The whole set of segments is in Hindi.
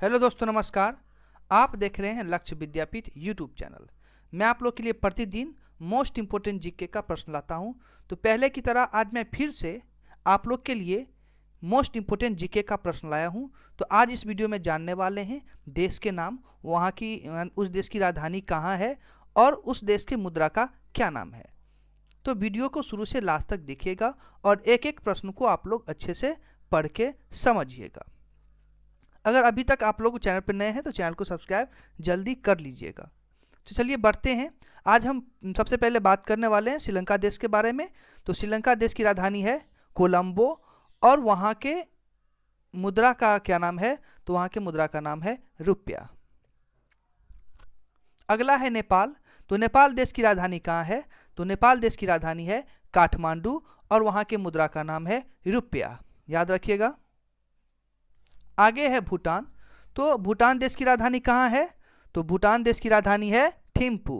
हेलो दोस्तों, नमस्कार। आप देख रहे हैं लक्ष्य विद्यापीठ यूट्यूब चैनल। मैं आप लोग के लिए प्रतिदिन मोस्ट इम्पोर्टेंट जीके का प्रश्न लाता हूं। तो पहले की तरह आज मैं फिर से आप लोग के लिए मोस्ट इम्पोर्टेंट जीके का प्रश्न लाया हूं। तो आज इस वीडियो में जानने वाले हैं देश के नाम, वहाँ की उस देश की राजधानी कहाँ है और उस देश की मुद्रा का क्या नाम है। तो वीडियो को शुरू से लास्ट तक देखिएगा और एक एक प्रश्न को आप लोग अच्छे से पढ़ के समझिएगा। अगर अभी तक आप लोग चैनल पर नए हैं तो चैनल को सब्सक्राइब जल्दी कर लीजिएगा। तो चलिए बढ़ते हैं। आज हम सबसे पहले बात करने वाले हैं श्रीलंका देश के बारे में। तो श्रीलंका देश की राजधानी है कोलंबो और वहाँ के मुद्रा का क्या नाम है? तो वहाँ के मुद्रा का नाम है रुपया। अगला है नेपाल। तो नेपाल देश की राजधानी कहाँ है? तो नेपाल देश की राजधानी है काठमांडू और वहाँ के मुद्रा का नाम है रुपया, याद रखिएगा। आगे है भूटान। तो भूटान देश की राजधानी कहाँ है? तो भूटान देश की राजधानी है थिम्पू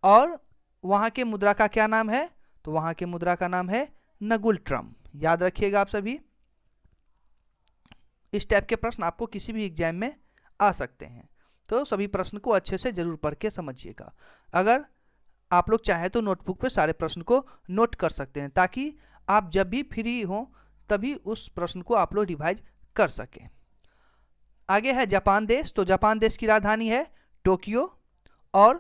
और वहाँ के मुद्रा का क्या नाम है? तो वहाँ के मुद्रा का नाम है नगुल्ट्रम, याद रखिएगा आप सभी। इस टाइप के प्रश्न आपको किसी भी एग्जाम में आ सकते हैं, तो सभी प्रश्न को अच्छे से जरूर पढ़ के समझिएगा। अगर आप लोग चाहें तो नोटबुक पे सारे प्रश्न को नोट कर सकते हैं, ताकि आप जब भी फ्री हों तभी उस प्रश्न को आप लोग रिवाइज कर सकें। आगे है जापान देश। तो जापान देश की राजधानी है टोक्यो और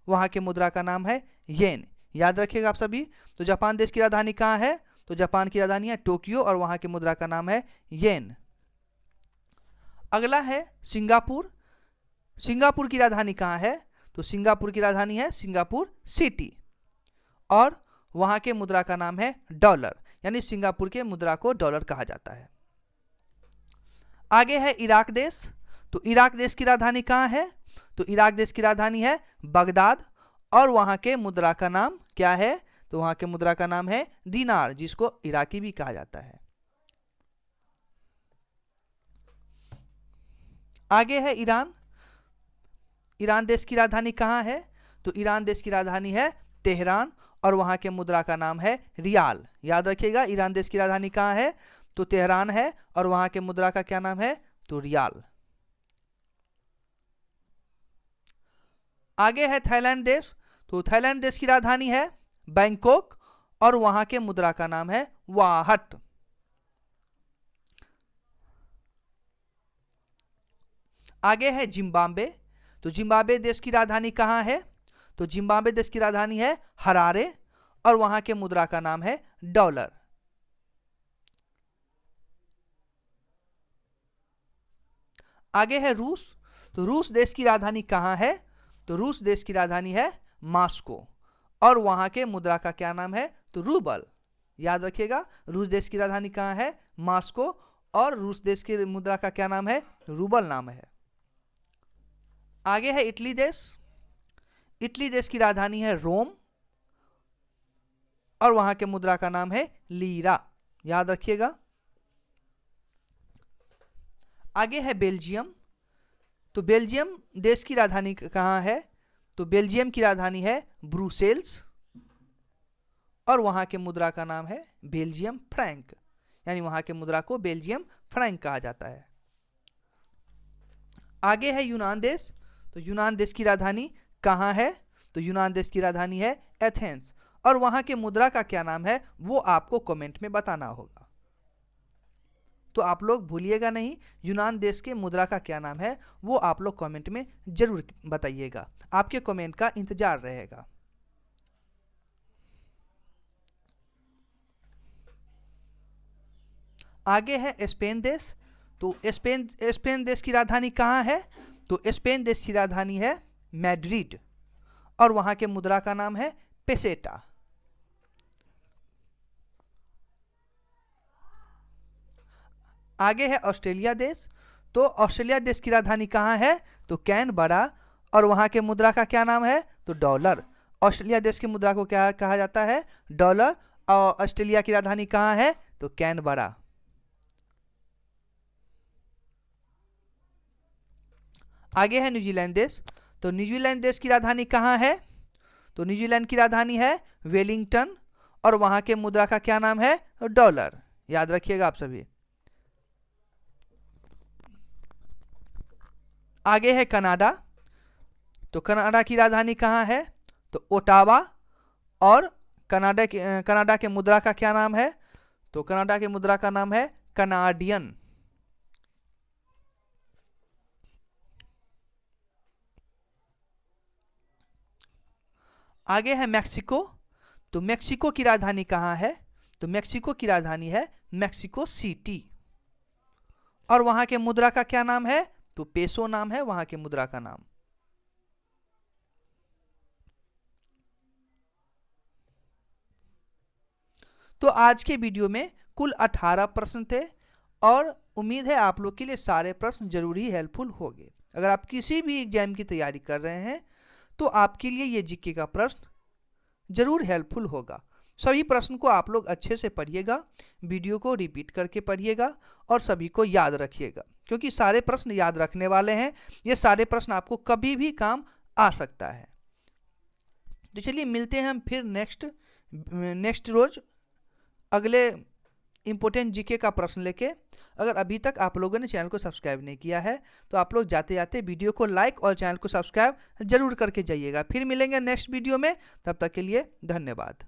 वहाँ के मुद्रा का नाम है येन, याद रखिएगा आप सभी। तो जापान देश की राजधानी कहाँ है? तो जापान की राजधानी है टोक्यो और वहाँ के मुद्रा का नाम है येन। अगला है सिंगापुर। सिंगापुर की राजधानी कहाँ है? तो सिंगापुर की राजधानी है सिंगापुर सिटी और वहाँ के मुद्रा का नाम है डॉलर, यानी सिंगापुर के मुद्रा को डॉलर कहा जाता है। आगे है इराक देश। तो इराक देश की राजधानी कहाँ है? तो इराक देश की राजधानी है बगदाद और वहाँ के मुद्रा का नाम क्या है? तो वहाँ के मुद्रा का नाम है दीनार, जिसको इराकी भी कहा जाता है। आगे है ईरान। ईरान देश की राजधानी कहाँ है? तो ईरान देश की राजधानी है तेहरान और वहाँ के मुद्रा का नाम है रियाल, याद रखिएगा। ईरान देश की राजधानी कहाँ है? तो तेहरान है और वहाँ के मुद्रा का क्या नाम है? तो रियाल। आगे है थाईलैंड देश। तो थाईलैंड देश की राजधानी है बैंकॉक और वहाँ के मुद्रा का नाम है वाहट। आगे है जिम्बाब्वे। तो जिम्बाब्वे देश की राजधानी कहाँ है? तो जिम्बाब्वे देश की राजधानी है हरारे और वहाँ के मुद्रा का नाम है डॉलर। आगे है रूस। तो रूस देश की राजधानी कहाँ है? तो रूस देश की राजधानी है मॉस्को और वहाँ के मुद्रा का क्या नाम है? तो रूबल, याद रखिएगा। रूस देश की राजधानी कहाँ है? मॉस्को और रूस देश की मुद्रा का क्या नाम है? रूबल नाम है। आगे है इटली देश। इटली देश की राजधानी है रोम और वहाँ के मुद्रा का नाम है लीरा, याद रखिएगा। आगे है बेल्जियम। तो बेल्जियम देश की राजधानी कहाँ है? तो बेल्जियम की राजधानी है ब्रुसेल्स और वहाँ के मुद्रा का नाम है बेल्जियम फ्रैंक, यानी वहाँ के मुद्रा को बेल्जियम फ्रैंक कहा जाता है। आगे है यूनान देश। तो यूनान देश की राजधानी कहाँ है? तो यूनान देश की राजधानी है एथेंस और वहाँ के मुद्रा का क्या नाम है वो आपको कमेंट में बताना होगा। तो आप लोग भूलिएगा नहीं, यूनान देश के मुद्रा का क्या नाम है वो आप लोग कमेंट में जरूर बताइएगा, आपके कमेंट का इंतजार रहेगा। आगे है स्पेन देश। तो स्पेन देश की राजधानी कहाँ है? तो स्पेन देश की राजधानी है मैड्रिड और वहाँ के मुद्रा का नाम है पेसेटा। आगे है ऑस्ट्रेलिया देश। तो ऑस्ट्रेलिया देश की राजधानी कहाँ है? तो कैनबरा और वहाँ के मुद्रा का क्या नाम है? तो डॉलर। ऑस्ट्रेलिया देश की मुद्रा को क्या कहा जाता है? डॉलर। और ऑस्ट्रेलिया की राजधानी कहाँ है? तो कैनबरा। आगे है न्यूजीलैंड देश। तो न्यूजीलैंड देश की राजधानी कहाँ है? तो न्यूजीलैंड की राजधानी है वेलिंगटन और वहाँ के मुद्रा का क्या नाम है? डॉलर, याद रखिएगा आप सभी। आगे है कनाडा। तो कनाडा की राजधानी कहाँ है? तो ओटावा। और कनाडा के मुद्रा का क्या नाम है? तो कनाडा के मुद्रा का नाम है कनाडियन। आगे है मैक्सिको। तो मैक्सिको की राजधानी कहाँ है? तो मैक्सिको की राजधानी है मैक्सिको सिटी। और वहां के मुद्रा का क्या नाम है? तो पेसो नाम है वहां के मुद्रा का नाम। तो आज के वीडियो में कुल 18 प्रश्न थे और उम्मीद है आप लोग के लिए सारे प्रश्न जरूर ही हेल्पफुल होंगे। अगर आप किसी भी एग्जाम की तैयारी कर रहे हैं तो आपके लिए ये जीके का प्रश्न जरूर हेल्पफुल होगा। सभी प्रश्न को आप लोग अच्छे से पढ़िएगा, वीडियो को रिपीट करके पढ़िएगा और सभी को याद रखिएगा, क्योंकि सारे प्रश्न याद रखने वाले हैं। ये सारे प्रश्न आपको कभी भी काम आ सकता है। तो चलिए मिलते हैं हम फिर नेक्स्ट रोज अगले इंपॉर्टेंट जीके का प्रश्न लेके। अगर अभी तक आप लोगों ने चैनल को सब्सक्राइब नहीं किया है तो आप लोग जाते जाते वीडियो को लाइक और चैनल को सब्सक्राइब जरूर करके जाइएगा। फिर मिलेंगे नेक्स्ट वीडियो में, तब तक के लिए धन्यवाद।